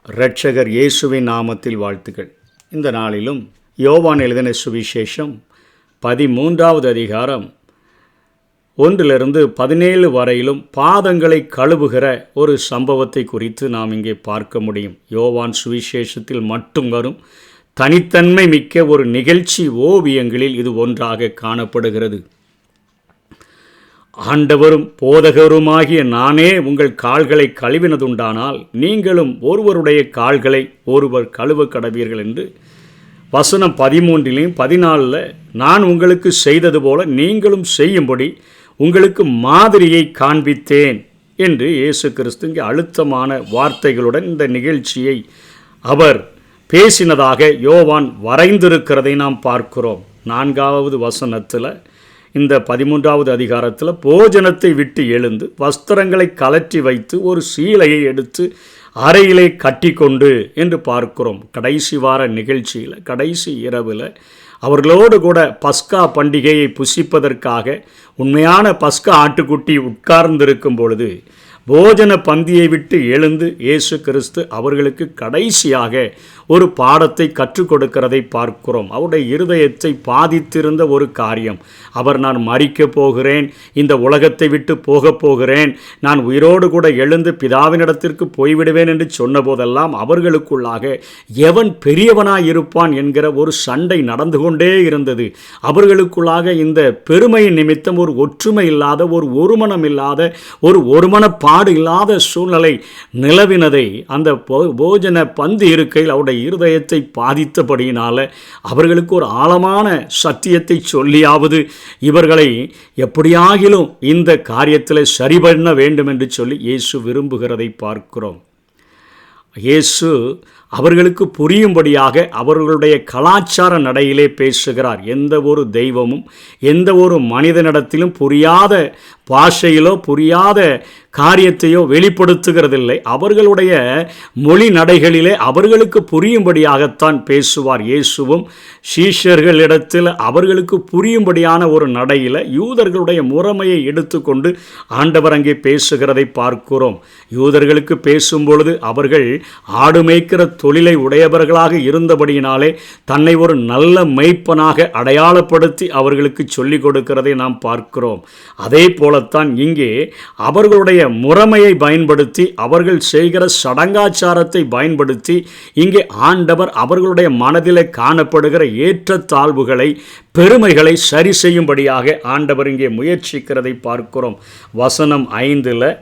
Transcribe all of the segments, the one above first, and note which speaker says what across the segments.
Speaker 1: இரட்சகர் இயேசுவின் நாமத்தில் வாழ்த்துக்கள். இந்த நாளிலும் யோவான் எழுதின சுவிசேஷம் 13வது அதிகாரம் 1-17 வரையிலும் பாதங்களை கழுவுகிற ஒரு சம்பவத்தை குறித்து நாம் இங்கே பார்க்க முடியும். யோவான் சுவிசேஷத்தில் மட்டும் வரும் தனித்தன்மை மிக்க ஒரு நிகழ்ச்சி ஓவியங்களில் இது ஒன்றாக காணப்படுகிறது. ஆண்டவரும் போதகருமாகிய நானே உங்கள் கால்களை கழுவினதுண்டானால் நீங்களும் ஒருவருடைய கால்களை ஒருவர் கழுவ கடவீர்கள் என்று வசனம் 13-14 நான் உங்களுக்கு செய்தது போல நீங்களும் செய்யும்படி உங்களுக்கு மாதிரியை காண்பித்தேன் என்று இயேசு கிறிஸ்து இங்கே அழுத்தமான வார்த்தைகளுடன் இந்த நிகழ்ச்சியை அவர் பேசினதாக யோவான் வரைந்திருக்கிறதை நாம் பார்க்கிறோம். 4வது வசனத்தில் இந்த 13வது அதிகாரத்தில் போஜனத்தை விட்டு எழுந்து வஸ்திரங்களை கலற்றி வைத்து ஒரு சீலையை எடுத்து அறையிலே கட்டி கொண்டு என்று பார்க்கிறோம். கடைசி வார நிகழ்ச்சியில் கடைசி இரவில் அவர்களோடு கூட பஸ்கா பண்டிகையை புசிப்பதற்காக உண்மையான பஸ்கா ஆட்டுக்குட்டி உட்கார்ந்திருக்கும் பொழுது போஜன பந்தியை விட்டு எழுந்து இயேசு கிறிஸ்து அவர்களுக்கு கடைசியாக ஒரு பாடத்தை கற்றுக் கொடுக்கிறதை பார்க்கிறோம். அவருடைய இருதயத்தை பாதித்திருந்த ஒரு காரியம், அவர் நான் மரிக்கப் போகிறேன், இந்த உலகத்தை விட்டு போகப் போகிறேன், நான் உயிரோடு கூட எழுந்து பிதாவினிடத்திற்கு போய்விடுவேன் என்று சொன்னபோதெல்லாம் அவர்களுக்குள்ளாக எவன் பெரியவனாயிருப்பான் என்கிற ஒரு சண்டை நடந்து கொண்டே இருந்தது. அவர்களுக்குள்ளாக இந்த பெருமையின் நிமித்தம் ஒரு ஒற்றுமை இல்லாத, ஒரு ஒருமனம் இல்லாத, ஒரு ஒருமனப்பாடு இல்லாத சூழ்நிலை நிலவினதை அந்த போஜன பந்தி இருக்கையில் அவருடைய இருதயத்தை பாதித்தபடியினால அவர்களுக்கு ஒரு ஆழமான சத்தியத்தை சொல்லியாவது இவர்களை எப்படியாகிலும் இந்த காரியத்தில் சரி பண்ண வேண்டும் என்று சொல்லி இயேசு விரும்புகிறதை பார்க்கிறோம். இயேசு அவர்களுக்கு புரியும்படியாக அவர்களுடைய கலாச்சார நடையிலே பேசுகிறார். எந்த ஒரு தெய்வமும் எந்த ஒரு மனிதனிடத்திலும் புரியாத பாஷையிலோ புரியாத காரியத்தையோ வெளிப்படுத்துகிறதில்லை. அவர்களுடைய மொழி நடைகளிலே அவர்களுக்கு புரியும்படியாகத்தான் பேசுவார். இயேசுவும் சீஷர்களிடத்தில் அவர்களுக்கு புரியும்படியான ஒரு நடையில் யூதர்களுடைய முறைமையை எடுத்துக்கொண்டு ஆண்டவர் அங்கே பேசுகிறதை பார்க்கிறோம். யூதர்களுக்கு பேசும்பொழுது அவர்கள் ஆடு மேய்க்கிற தொழிலை உடையவர்களாக இருந்தபடியினாலே தன்னை ஒரு நல்ல மேய்ப்பனாக அடையாளப்படுத்தி அவர்களுக்கு சொல்லிக் கொடுக்கிறதை நாம் பார்க்கிறோம். அதே போலத்தான் இங்கே அவர்களுடைய முறைமையை பயன்படுத்தி அவர்கள் செய்கிற சடங்காச்சாரத்தை பயன்படுத்தி இங்கே ஆண்டவர் அவர்களுடைய மனதிலே காணப்படுகிற ஏற்றத்தாழ்வுகளை பெருமைகளை சரி செய்யும்படியாக ஆண்டவர் இங்கே முயற்சிக்கிறதை பார்க்கிறோம். வசனம் 5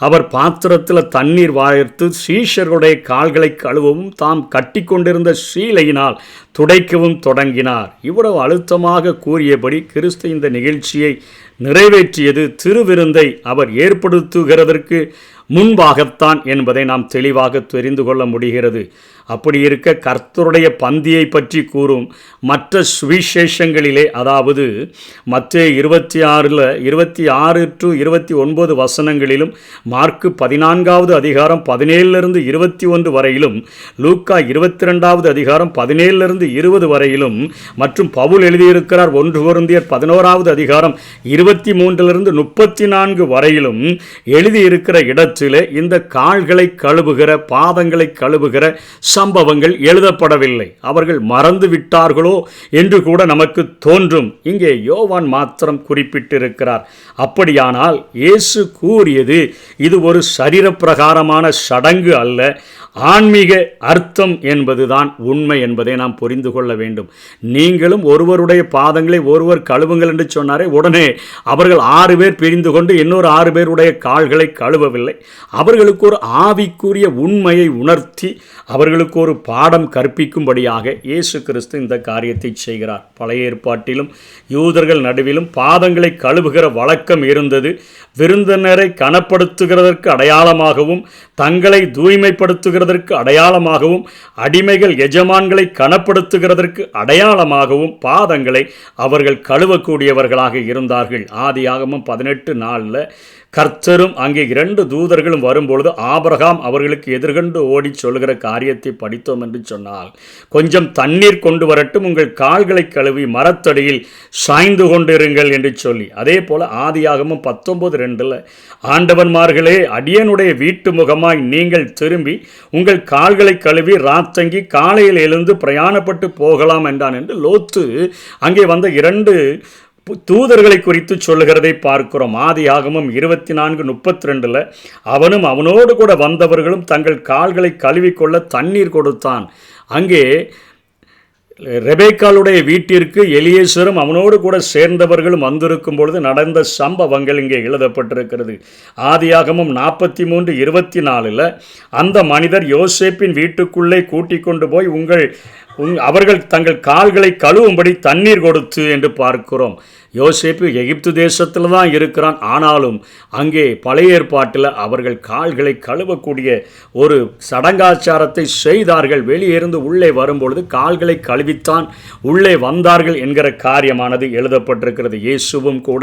Speaker 1: அவர் பாத்திரத்தில் தண்ணீர் வார்த்து சீஷர்களுடைய கால்களை கழுவவும் தாம் கட்டி கொண்டிருந்த சீலையினால் துடைக்கவும் தொடங்கினார். இவ்வளவு அழுத்தமாக கூறியபடி கிறிஸ்து இந்த நிகழ்ச்சியை நிறைவேற்றியது திருவிருந்தை அவர் ஏற்படுத்துகிறதற்கு முன்பாகத்தான் என்பதை நாம் தெளிவாக தெரிந்து கொள்ள முடிகிறது. அப்படி இருக்க கர்த்தருடைய பந்தியை பற்றி கூறும் மற்ற சுவிசேஷங்களிலே, அதாவது மத்தேயு 26-29 வசனங்களிலும், மார்க்கு 14வது அதிகாரம் 17-21 வரையிலும், லூக்கா 22வது அதிகாரம் 17-20 வரையிலும், மற்றும் பவுல் எழுதியிருக்கிறார் 1 கொரிந்தியர் 11வது அதிகாரம் 23-34 வரையிலும் எழுதியிருக்கிற இடத்திலே இந்த கால்களை கழுவுகிற பாதங்களை கழுவுகிற சம்பவங்கள் எழுதப்படவில்லை. அவர்கள் மறந்து விட்டார்களோ என்று கூட நமக்கு தோன்றும். இங்கே யோவான் மாத்திரம் குறிப்பிட்டிருக்கிறார். அப்படியானால் இயேசு கூறியது இது ஒரு சரீர பிரகாரமான சடங்கு அல்ல, ஆன்மீக அர்த்தம் என்பதுதான் உண்மை என்பதை நாம் புரிந்து கொள்ள வேண்டும். நீங்களும் ஒருவருடைய பாதங்களை ஒருவர் கழுவுங்கள் என்று சொன்னாரே, உடனே அவர்கள் 6 பேர் பிரிந்து கொண்டு இன்னொரு 6 பேருடைய கால்களை கழுவவில்லை. அவர்களுக்கு ஒரு ஆவிக்குரிய உண்மையை உணர்த்தி அவர்களுக்கு ஒரு பாடம் கற்பிக்கும்படியாக இயேசு கிறிஸ்து இந்த காரியத்தை செய்கிறார். பழைய ஏற்பாட்டிலும் யூதர்கள் நடுவிலும் பாதங்களை கழுவுகிற வழக்கம் இருந்தது. விருந்தினரை கனப்படுத்துகிறதற்கு அடையாளமாகவும் தங்களை தூய்மைப்படுத்துகிறதற்கு அடையாளமாகவும் அடிமைகள் எஜமான்களை கனப்படுத்துகிறதற்கு அடையாளமாகவும் பாதங்களை அவர்கள் கழுவக்கூடியவர்களாக இருந்தார்கள். ஆதியாகமம் 18:4 கர்த்தரும் அங்கே 2 தூதர்களும் வரும்பொழுது ஆபிரகாம் அவர்களுக்கு எதிர்கொண்டு ஓடி சொல்கிற காரியத்தை படித்தோம் என்று சொன்னால், கொஞ்சம் தண்ணீர் கொண்டு வரட்டும், உங்கள் கால்களை கழுவி மரத்தடியில் சாய்ந்து கொண்டிருங்கள் என்று சொல்லி, அதே போல ஆதியாகமம் 19:2 ஆண்டவன்மார்களே, அடியனுடைய வீட்டு முகமாய் நீங்கள் திரும்பி உங்கள் கால்களை கழுவி ராத்தங்கி காலையில் எழுந்து பிரயாணப்பட்டு போகலாம் என்றான் என்று லோத்து அங்கே வந்த 2 தூதர்களை குறித்து சொல்லுகிறதை பார்க்கிறோம். ஆதியாகமம் 24:32 அவனும் அவனோடு கூட வந்தவர்களும் தங்கள் கால்களை கழுவிக்கொள்ள தண்ணீர் கொடுத்தான். அங்கே ரெபேக்காளுடைய வீட்டிற்கு எலியேசரும் அவனோடு கூட சேர்ந்தவர்களும் வந்திருக்கும் பொழுது நடந்த சம்பவங்கள் இங்கே எழுதப்பட்டிருக்கிறது. ஆதியாகமம் 43:24 அந்த மனிதர் யோசேப்பின் வீட்டுக்குள்ளே கூட்டிக் கொண்டு போய் அவர்கள் தங்கள் கால்களை கழுவும்படி தண்ணீர் கொடுத்து என்று பார்க்கிறோம். யோசேப்பு எகிப்து தேசத்தில் தான் இருக்கிறான். ஆனாலும் அங்கே பழைய ஏற்பாட்டில் அவர்கள் கால்களை கழுவக்கூடிய ஒரு சடங்காச்சாரத்தை செய்தார்கள். வெளியிருந்து உள்ளே வரும்பொழுது கால்களை கழுவித்தான் உள்ளே வந்தார்கள் என்கிற காரியமானது எழுதப்பட்டிருக்கிறது. இயேசுவும் கூட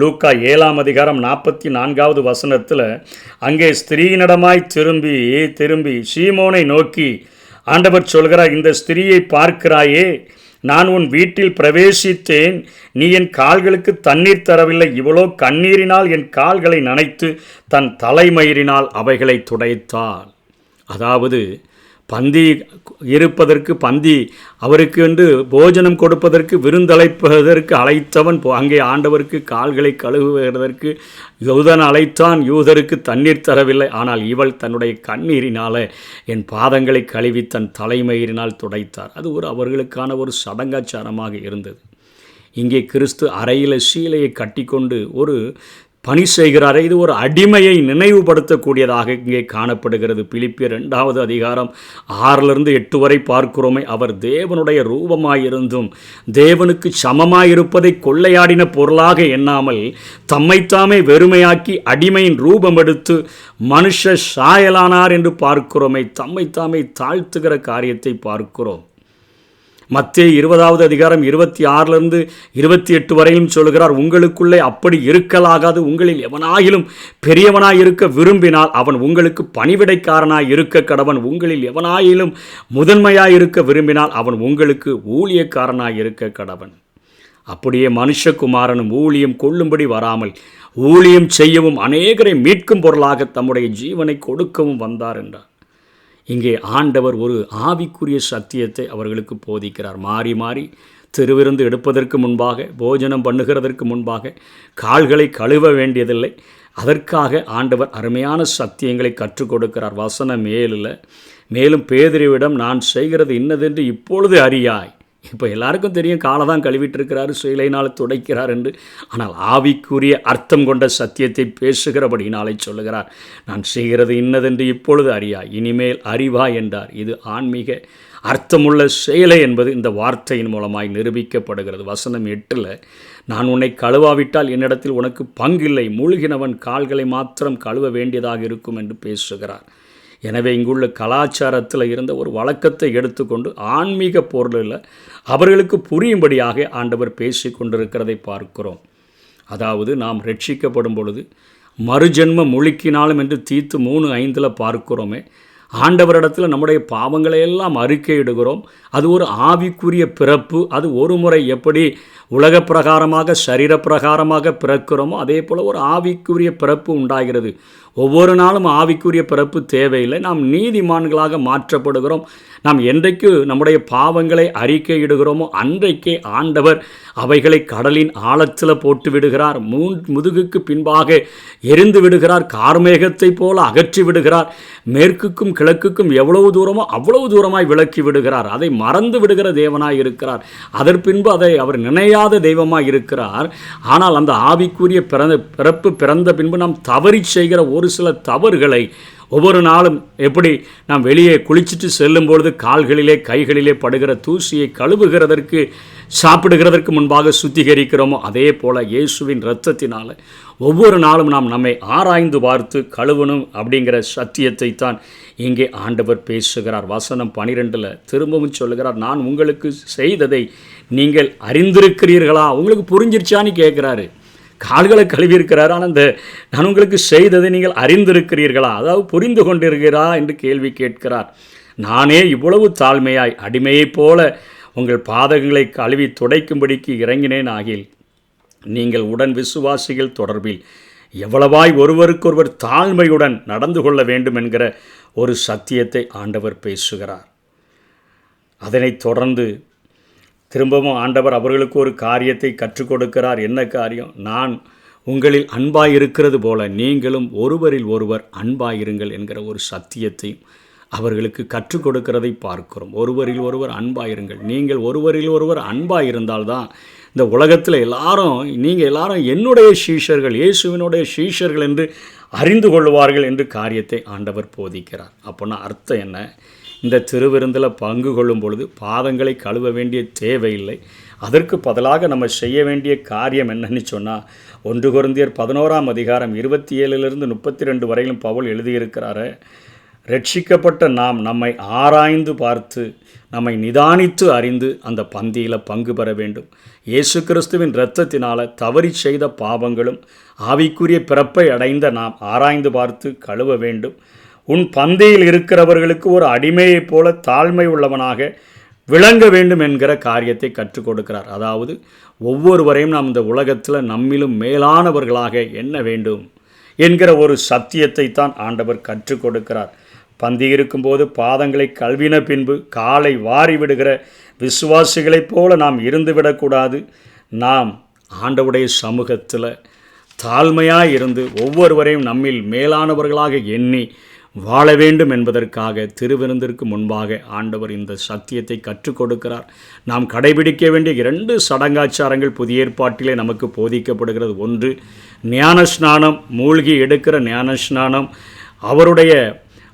Speaker 1: லூக்கா 7:44 அங்கே ஸ்திரீனிடமாய் திரும்பி சீமோனை நோக்கி ஆண்டவர் சொல்கிறார், இந்த ஸ்திரீயை பார்க்கிறாயே, நான் உன் வீட்டில் பிரவேசித்தேன், நீ என் கால்களுக்கு தண்ணீர் தரவில்லை, இவ்வளோ கண்ணீரினால் என் கால்களை நனைத்து தன் தலைமயிரினால் அவைகளை துடைத்தாள். அதாவது பந்தி அவருக்கு என்று போஜனம் கொடுப்பதற்கு விருந்தழைப்பதற்கு அழைத்தவன் அங்கே ஆண்டவருக்கு கால்களை கழுவுவதற்கு யூதன் அழைத்தான், யூதருக்கு தண்ணீர் தரவில்லை. ஆனால் இவள் தன்னுடைய கண்ணீரினால் என் பாதங்களை கழுவி தன் தலைமயிரினால் துடைத்தார். அது அவர்களுக்கான ஒரு சடங்காச்சாரமாக இருந்தது. இங்கே கிறிஸ்து அறையில் சீலையை கட்டிக்கொண்டு ஒரு பணி செய்கிறார். இது ஒரு அடிமையை நினைவுபடுத்தக்கூடியதாக இங்கே காணப்படுகிறது. பிலிப்பியர் 2:6 வரை பார்க்கிறோமே, அவர் தேவனுடைய ரூபமாயிருந்தும் தேவனுக்கு சமமாயிருப்பதை கொள்ளையாடின பொருளாக எண்ணாமல் தம்மைத்தாமே வெறுமையாக்கி அடிமையின் ரூபம் எடுத்து மனுஷ சாயலானார் என்று பார்க்கிறோமே. தம்மைத்தாமே தாழ்த்துகிற காரியத்தை பார்க்கிறோம். மத்தேயு 20:26 வரையும் சொல்கிறார், உங்களுக்குள்ளே அப்படி இருக்கலாகாது. உங்களில் எவனாயிலும் பெரியவனாய் இருக்க விரும்பினால் அவன் உங்களுக்கு பணிவிடைக்காரனாய் இருக்க கடவன். உங்களில் எவனாயிலும் முதன்மையாய் இருக்க விரும்பினால் அவன் உங்களுக்கு ஊழியக்காரனாய் இருக்க கடவன். அப்படியே மனுஷகுமாரனும் ஊழியம் கொள்ளும்படி வராமல் ஊழியம் செய்யவும் அநேகரை மீட்கும் பொருளாக தம்முடைய ஜீவனை கொடுக்கவும் வந்தார் என்றார். இங்கே ஆண்டவர் ஒரு ஆவிக்குரிய சத்தியத்தை அவர்களுக்கு போதிக்கிறார். மாறி மாறி திருவிருந்து எடுப்பதற்கு முன்பாக, போஜனம் பண்ணுகிறதற்கு முன்பாக கால்களை கழுவ வேண்டியதில்லை. அதற்காக ஆண்டவர் அருமையான சத்தியங்களை கற்றுக் கொடுக்கிறார். வசனம் 7 மேலும் பேதுருவிடம், நான் செய்கிறது இன்னதென்று இப்பொழுது அறியாய். இப்போ எல்லாருக்கும் தெரியும், காலை தான் கழுவிட்டு இருக்கிறாரு, சீலையினால் துடைக்கிறார் என்று. ஆனால் ஆவிக்குரிய அர்த்தம் கொண்ட சத்தியத்தை பேசுகிறபடினாலே சொல்லுகிறார், நான் செய்கிறது இன்னதென்று இப்பொழுது அறியாய், இனிமேல் அறிவாய் என்றார். இது ஆன்மீக அர்த்தமுள்ள செயலை என்பது இந்த வார்த்தையின் மூலமாய் நிரூபிக்கப்படுகிறது. வசனம் 8 நான் உன்னை கழுவாவிட்டால் என்னிடத்தில் உனக்கு பங்கில்லை, மூழ்கினவன் கால்களை மாத்திரம் கழுவ வேண்டியதாக இருக்கும் என்று பேசுகிறார். எனவே இங்குள்ள கலாச்சாரத்தில் இருந்த ஒரு வழக்கத்தை எடுத்துக்கொண்டு ஆன்மீக பொருளில் அவர்களுக்கு புரியும்படியாக ஆண்டவர் பேசி கொண்டிருக்கிறதை பார்க்கிறோம். அதாவது நாம் ரட்சிக்கப்படும் பொழுது மறுஜென்மம் முழுக்கினாலும் என்று தீத்து 3:5 பார்க்கிறோமே, ஆண்டவரிடத்தில் நம்முடைய பாவங்களையெல்லாம் அறிக்கையிடுகிறோம். அது ஒரு ஆவிக்குரிய பிறப்பு. அது ஒரு முறை எப்படி உலக பிரகாரமாக சரீர பிரகாரமாக பிறக்கிறோமோ அதே போல் ஒரு ஆவிக்குரிய பிறப்பு உண்டாகிறது. ஒவ்வொரு நாளும் ஆவிக்குரிய பிறப்பு தேவையில்லை. நாம் நீதிமான்களாக மாற்றப்படுகிறோம். நாம் என்றைக்கு நம்முடைய பாவங்களை அறிக்கையிடுகிறோமோ அன்றைக்கே ஆண்டவர் அவைகளை கடலின் ஆழத்தில் போட்டு விடுகிறார். முதுகுக்கு பின்பாக எரிந்து விடுகிறார். கார்மேகத்தை போல அகற்றி விடுகிறார். மேற்குக்கும் கிழக்குக்கும் எவ்வளவு தூரமோ அவ்வளவு தூரமாய் விலக்கி விடுகிறார். அதை மறந்து விடுகிற தேவனாய் இருக்கிறார். அதற்பின்பு அதை அவர் நினையாத தெய்வமாய் இருக்கிறார். ஆனால் அந்த ஆவிக்குரிய பிறப்பு பிறந்த பின்பு நாம் தவறி செய்கிற ஒரு சில தவறுகளை ஒவ்வொரு நாளும் எப்படி நாம் வெளியே குளிச்சுட்டு செல்லும் பொழுது கால்களிலே கைகளிலே படுகிற தூசியை கழுவுகிறதற்கு சாப்பிடுகிறதற்கு முன்பாக சுத்திகரிக்கிறோமோ அதே போல் இயேசுவின் இரத்தத்தினால் ஒவ்வொரு நாளும் நாம் நம்மை ஆராய்ந்து பார்த்து கழுவணும் அப்படிங்கிற சத்தியத்தை தான் இங்கே ஆண்டவர் பேசுகிறார். வசனம் 12 திரும்பவும் சொல்லுகிறார், நான் உங்களுக்கு செய்ததை நீங்கள் அறிந்திருக்கிறீர்களா? உங்களுக்கு புரிஞ்சிருச்சான்னு கேட்குறாரு. கால்களை கழுவியிருக்கிறார். ஆனால் நான் உங்களுக்கு செய்ததை நீங்கள் அறிந்திருக்கிறீர்களா, அதாவது புரிந்து கொண்டிருக்கிறா என்று கேள்வி கேட்கிறார். நானே இவ்வளவு தாழ்மையாய் அடிமையைப் போல உங்கள் பாதங்களை கழுவி துடைக்கும்படிக்கு இறங்கினேன் ஆகில் நீங்கள் உடன் விசுவாசிகள் தொடர்பில் எவ்வளவாய் ஒருவருக்கொருவர் தாழ்மையுடன் நடந்து கொள்ள வேண்டும் என்கிற ஒரு சத்தியத்தை ஆண்டவர் பேசுகிறார். அதனைத் தொடர்ந்து திரும்பவும் ஆண்டவர் அவர்களுக்கு ஒரு காரியத்தை கற்றுக் கொடுக்கிறார். என்ன காரியம்? நான் உங்களில் அன்பாயிருக்கிறது போல நீங்களும் ஒருவரில் ஒருவர் அன்பாயிருங்கள் என்கிற ஒரு சத்தியத்தையும் அவர்களுக்கு கற்றுக் கொடுக்கிறதை பார்க்கிறோம். ஒருவரில் ஒருவர் அன்பாயிருங்கள். நீங்கள் ஒருவரில் ஒருவர் அன்பாயிருந்தால்தான் இந்த உலகத்தில் நீங்கள் எல்லாரும் என்னுடைய சீஷர்கள், இயேசுவினுடைய சீஷர்கள் என்று அறிந்து கொள்வார்கள் என்று காரியத்தை ஆண்டவர் போதிக்கிறார். அப்போனா அர்த்தம் என்ன? இந்த திருவிருந்தில் பங்கு கொள்ளும் பொழுது பாதங்களை கழுவ வேண்டிய தேவையில்லை. அதற்கு பதிலாக நம்ம செய்ய வேண்டிய காரியம் என்னன்னு சொன்னால், 1 கொரிந்தியர் 11ஆம் அதிகாரம் 27 32 வரையிலும் பவுல் எழுதியிருக்கிறாரு. ரட்சிக்கப்பட்ட நாம் நம்மை ஆராய்ந்து பார்த்து நம்மை நிதானித்து அறிந்து அந்த பந்தியில் பங்கு பெற வேண்டும். இயேசு கிறிஸ்துவின் இரத்தத்தினால் தவறி செய்த பாவங்களும் ஆவிக்குரிய பிறப்பை அடைந்த நாம் ஆராய்ந்து பார்த்து கழுவ வேண்டும். உன் பந்தியில் இருக்கிறவர்களுக்கு ஒரு அடிமையைப் போல தாழ்மை உள்ளவனாக விளங்க வேண்டும் என்கிற காரியத்தை கற்றுக் கொடுக்கிறார். அதாவது ஒவ்வொருவரையும் நாம் இந்த உலகத்தில் நம்மிலும் மேலானவர்களாக எண்ண வேண்டும் என்கிற ஒரு சத்தியத்தை தான் ஆண்டவர் கற்றுக் கொடுக்கிறார். பந்தி இருக்கும்போது பாதங்களை கழுவின பின்பு காலை வாரி விடுகிற விசுவாசிகளைப் போல நாம் இருந்துவிடக்கூடாது. நாம் ஆண்டவருடைய சமூகத்தில் தாழ்மையாக இருந்து ஒவ்வொருவரையும் நம்மில் மேலானவர்களாக எண்ணி வாழ வேண்டும் என்பதற்காக திருவிருந்திற்கு முன்பாக ஆண்டவர் இந்த சத்தியத்தை கற்றுக் கொடுக்கிறார். நாம் கடைபிடிக்க வேண்டிய 2 சடங்காச்சாரங்கள் புதிய ஏற்பாட்டிலே நமக்கு போதிக்கப்படுகிறது. ஒன்று ஞானஸ்நானம், மூழ்கி எடுக்கிற ஞானஸ்நானம். அவருடைய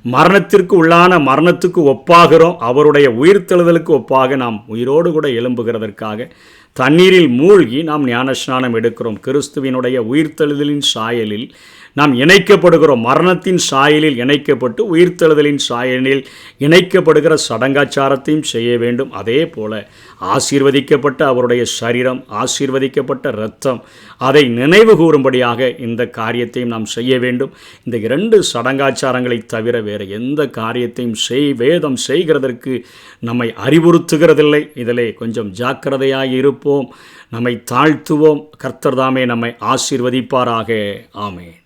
Speaker 1: மரணத்திற்கு உள்ளான மரணத்துக்கு ஒப்பாகிறோம், அவருடைய உயிர்த்தெழுதலுக்கு ஒப்பாக நாம் உயிரோடு கூட எழும்புகிறதற்காக தண்ணீரில் மூழ்கி நாம் ஞானஸ்நானம் எடுக்கிறோம். கிறிஸ்துவினுடைய உயிர்த்தெழுதலின் சாயலில் நாம் இணைக்கப்படுகிறோம். மரணத்தின் சாயலில் இணைக்கப்பட்டு உயிர்த்தெழுதலின் சாயலில் இணைக்கப்படுகிற சடங்காச்சாரத்தையும் செய்ய வேண்டும். அதே போல் ஆசீர்வதிக்கப்பட்ட அவருடைய சரீரம், ஆசீர்வதிக்கப்பட்ட இரத்தம், அதை நினைவு கூறும்படியாக இந்த காரியத்தையும் நாம் செய்ய வேண்டும். இந்த 2 சடங்காச்சாரங்களை தவிர வேறு எந்த காரியத்தையும் வேதம் செய்கிறதற்கு நம்மை அறிவுறுத்துகிறதில்லை. இதிலே கொஞ்சம் ஜாக்கிரதையாக இருப்போம், நம்மை தாழ்த்துவோம். கர்த்தர் தாமே நம்மை ஆசீர்வதிப்பாராக. ஆமென்.